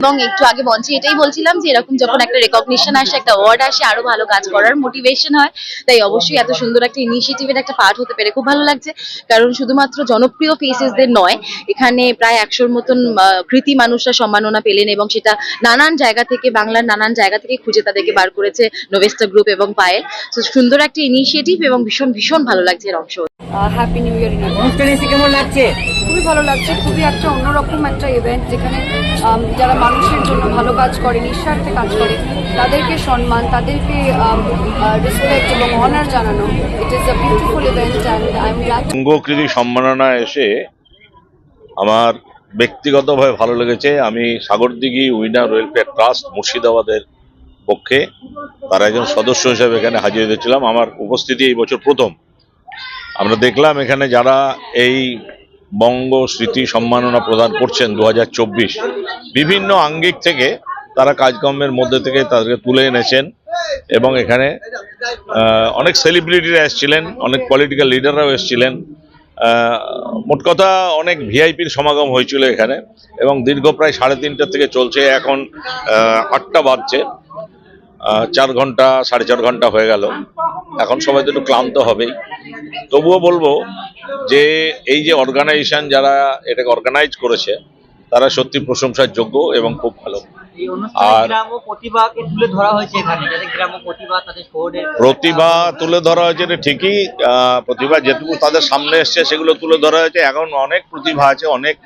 এবং একটু আগে মঞ্চে এটাই বলছিলাম যে এরকম যখন একটা রেকগনিশন আসে, একটা অ্যাওয়ার্ড আসে, আরো ভালো কাজ করার মোটিভেশন হয়। তাই অবশ্যই এত সুন্দর একটা ইনিশিয়েটিভের একটা পার্ট হতে পেরে খুব ভালো লাগছে। কারণ শুধুমাত্র জনপ্রিয় ফেসেসদের নয়, এখানে প্রায় 100-র মতন কৃতি মানুষরা সম্মাননা পেলেন এবং সেটা নানান জায়গা থেকে, বাংলার নানান জায়গা থেকে খুঁজে তাদেরকে বার করেছে নোভেস্টা গ্রুপ এবং পায়েল। তো সুন্দর একটা ইনিশিয়েটিভ এবং ভীষণ ভীষণ ভালো লাগছে এর অংশ। হ্যাপি নিউ ইয়ার ইন অনুষ্ঠানে এসে কেমন লাগছে? খুবই ভালো লাগছে। খুবই একটা অন্যরকম একটা ইভেন্ট, যেখানে যারা মানুষের জন্য ভালো কাজ করে, নিঃস্বার্থে কাজ করে, তাদেরকে সম্মান, তাদেরকে রেসপেক্ট এবং অনার জানানো। It is a beautiful event and I am glad. অঙ্গকৃতি সম্মাননা এসে আমার ব্যক্তিগতভাবে ভালো লেগেছে। আমি সাগরদিঘি উইনার ওয়েলফেয়ার ট্রাস্ট মুর্শিদাবাদের পক্ষে তার একজন সদস্য হিসেবে এখানে হাজির হয়েছিলাম। আমার উপস্থিতি এই বছর প্রথম। আমরা দেখলাম এখানে যারা এই বঙ্গ স্মৃতি সম্মাননা প্রদান করছেন 2024, বিভিন্ন আঙ্গিক থেকে তারা কাজকর্মের মধ্যে থেকে তাদেরকে তুলে এনেছেন এবং এখানে অনেক সেলিব্রিটিরা এসেছিলেন, অনেক পলিটিক্যাল লিডাররাও এসেছিলেন। মোট কথা অনেক ভিআইপির সমাগম হয়েছিল এখানে এবং দীর্ঘ প্রায় 3:30 থেকে চলছে। এখন 8টা বাজছে, 4 ঘন্টা 4.5 ঘন্টা হয়ে গেল। এখন সবাই তো একটু ক্লান্ত হবেই। তবুও বলবো যে এই যে অর্গানাইজেশন যারা এটাকে অর্গানাইজ করেছে তারা সত্যি প্রশংসার যোগ্য এবং খুব ভালো। এই অনুষ্ঠানে গ্রাম্য প্রতিভাকে তুলে ধরা হয়েছে, এখানে যাদের গ্রাম্য প্রতিভা তাদের শহরের প্রতিভা তুলে ধরা হয়েছে, এটা ঠিকই। প্রতিভা যেটুকু তাদের সামনে এসছে সেগুলো তুলে ধরা হয়েছে। এখন অনেক প্রতিভা আছে, অনেক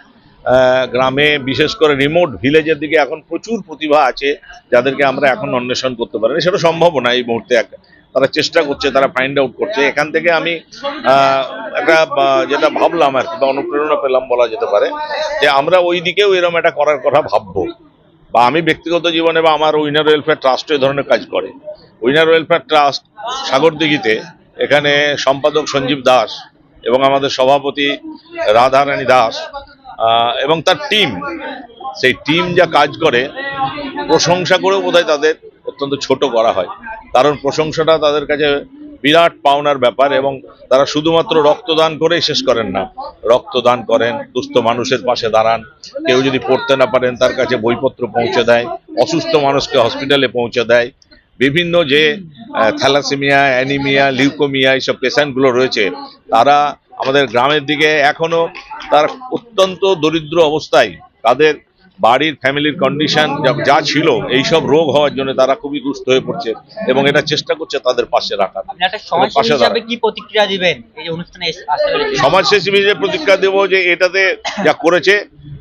গ্রামে, বিশেষ করে রিমোট ভিলেজের দিকে এখন প্রচুর প্রতিভা আছে যাদেরকে আমরা এখন অন্বেষণ করতে পারি। সেটা সম্ভব না এই মুহূর্তে। তারা চেষ্টা করছে, তারা ফাইন্ড আউট করছে। এখান থেকে আমি একটা যেটা ভাবলাম আর কি, বা অনুপ্রেরণা পেলাম বলা যেতে পারে, যে আমরা ওই দিকেও এরকম একটা করার কথা ভাববো। বা আমি ব্যক্তিগত জীবনে বা আমার উইনার ওয়েলফেয়ার ট্রাস্ট এই ধরনের কাজ করে। উইনার ওয়েলফেয়ার ট্রাস্ট সাগরদিঘিতে, এখানে সম্পাদক সঞ্জীব দাস এবং আমাদের সভাপতি রাধারানী দাস এবং তার টিম, সেই টিম যা কাজ করে প্রশংসা করেও বোধহয় তাদের অত্যন্ত ছোট করা হয়। কারণ প্রশংসাটা তাদের কাছে বিরাট পাওনার ব্যাপার এবং তারা শুধুমাত্র রক্তদান করেই শেষ করেন না। রক্তদান করেন, দুস্থ মানুষের পাশে দাঁড়ান, কেউ যদি পড়তে না পারেন তার কাছে বইপত্র পৌঁছে দেয়, অসুস্থ মানুষকে হসপিটালে পৌঁছে দেয়। বিভিন্ন যে থ্যালাসেমিয়া, অ্যানিমিয়া, লিউকোমিয়া এইসব পেশেন্টগুলো রয়েছে, তারা আমাদের গ্রামের দিকে এখনো তার অত্যন্ত দরিদ্র অবস্থায়, তাদের বাড়ির ফ্যামিলির কন্ডিশন যা ছিল, এইসব রোগ হওয়ার জন্য তারা খুবই দুস্থ হয়ে পড়ছে এবং এটা চেষ্টা করছে তাদের পাশে রাখার। কি প্রতিক্রিয়া দিবেন এই অনুষ্ঠানে আসতে পেরে? সমাজসেবী হিসেবে প্রতিক্রিয়া দেবো যে এটাতে যা করেছে,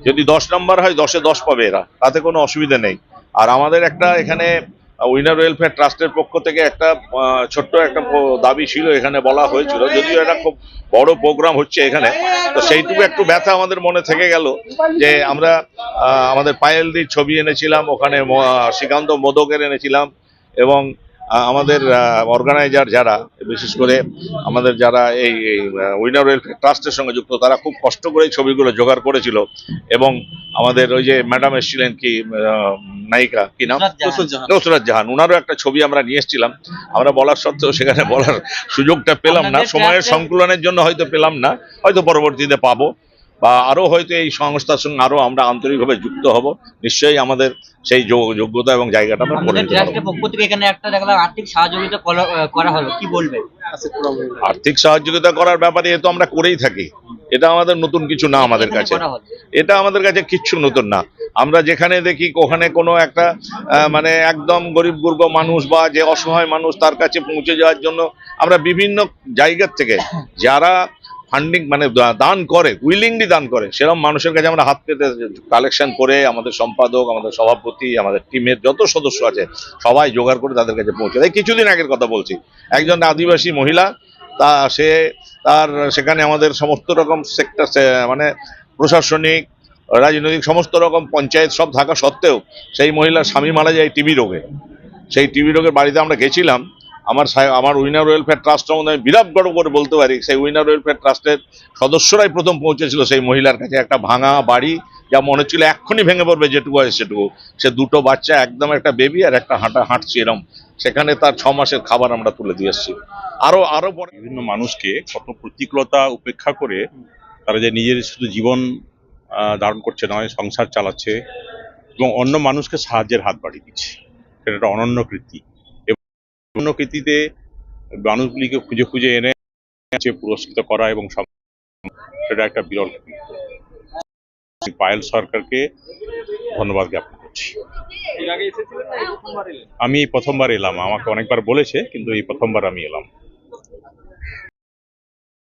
যদি 10 নম্বর হয় 10-এ 10 পাবে এরা, তাতে কোনো অসুবিধা নেই। আর আমাদের একটা এখানে উইনার ওয়েলফেয়ার ট্রাস্টের পক্ষ থেকে একটা ছোট্ট একটা দাবি ছিল, এখানে বলা হয়েছিল, যদিও এটা খুব বড় প্রোগ্রাম হচ্ছে এখানে, তো সেইটুকু একটু ব্যথা আমাদের মনে থেকে গেল যে আমরা আমাদের পায়েলদির ছবি এনেছিলাম, ওখানে শ্রীকান্ত মোদকের এনেছিলাম এবং আমাদের অর্গানাইজার যারা, বিশেষ করে আমাদের যারা এই উইনার ওয়েলফেয়ার ট্রাস্টের সঙ্গে যুক্ত, তারা খুব কষ্ট করে ছবিগুলো জোগাড় করেছিল। এবং আমাদের ওই যে ম্যাডাম এসেছিলেন, কি নায়িকা, কি নাম, নুসরাত জাহান, ওনারও একটা ছবি আমরা নিয়ে এসেছিলাম। আমরা বলার সত্ত্বেও সেখানে বলার সুযোগটা পেলাম না, সময়ের সংকুলনের জন্য হয়তো পেলাম না, হয়তো পরবর্তীতে পাবো, বা আরো হয়তো এই সংস্থার সঙ্গে আরো আমরা আন্তরিকভাবে যুক্ত হব। নিশ্চয়ই আমাদের সেই যোগ্যতা এবং জায়গাটা আমরা করে নিতে পারবো। পক্ষ থেকে এখানে একটা দেখলাম আর্থিক সহযোগিতা করা হলো, কি বলবেন? আর্থিক সহযোগিতা করার ব্যাপারে এ তো আমরা করেই থাকি, এটা আমাদের নতুন কিছু না আমাদের কাছে, এটা আমাদের কাছে কিচ্ছু নতুন না। আমরা যেখানে দেখি ওখানে কোনো একটা মানে একদম গরিব গুর্ব মানুষ বা যে অসহায় মানুষ, তার কাছে পৌঁছে যাওয়ার জন্য আমরা বিভিন্ন জায়গার থেকে যারা ফান্ডিং মানে দান করে, উইলিংলি দান করে, সেরকম মানুষের কাছে আমরা হাত পেতে কালেকশন করে আমাদের সম্পাদক, আমাদের সভাপতি, আমাদের টিমের যত সদস্য আছে সবাই জোগাড় করে তাদের কাছে পৌঁছে দেয়। কিছুদিন আগের কথা বলছি, একজন আদিবাসী মহিলা, তার সেখানে আমাদের সমস্ত রকম সেক্টর মানে প্রশাসনিক, রাজনৈতিক সমস্ত রকম পঞ্চায়েত সব থাকা সত্ত্বেও সেই মহিলার স্বামী মারা যায় টিবি রোগে। সেই টিবি রোগের বাড়িতে আমরা গেছিলাম। আমার উইনার ওয়েলফেয়ার ট্রাস্ট সম্বন্ধে আমি বিরাট গর্ব করে বলতে পারি, সেই উইনার ওয়েলফেয়ার ট্রাস্টের সদস্যরাই প্রথম পৌঁছেছিল সেই মহিলার কাছে। একটা ভাঙা বাড়ি, যা মনে হচ্ছিল এক্ষুনি ভেঙে পড়বে, যেটুকু হয় সেটুকু। সে 2টো বাচ্চা, একদম একটা বেবি আর একটা হাঁটছি এরকম, সেখানে তার 6 মাসের খাবার আমরা তুলে দিয়ে এসেছি। আরো পরে বিভিন্ন মানুষকে কত প্রতিকূলতা উপেক্ষা করে তারা যে নিজের শুধু জীবন ধারণ করছে নয়, সংসার চালাচ্ছে, এবং অন্য মানুষকে সাহায্যের হাত বাড়িয়ে দিচ্ছে। সেটা একটা অনন্য কীর্তি, এবং অনন্য কীর্তিতে মানুষগুলিকে খুঁজে খুঁজে এনে পুরস্কৃত করা এবং সেটা একটা বিরল কৃতিত্ব। আমি পায়েল সরকারকে ধন্যবাদ জ্ঞাপন করছি। আমি এই প্রথমবার এলাম, আমাকে অনেকবার বলেছে কিন্তু এই প্রথমবার আমি এলাম।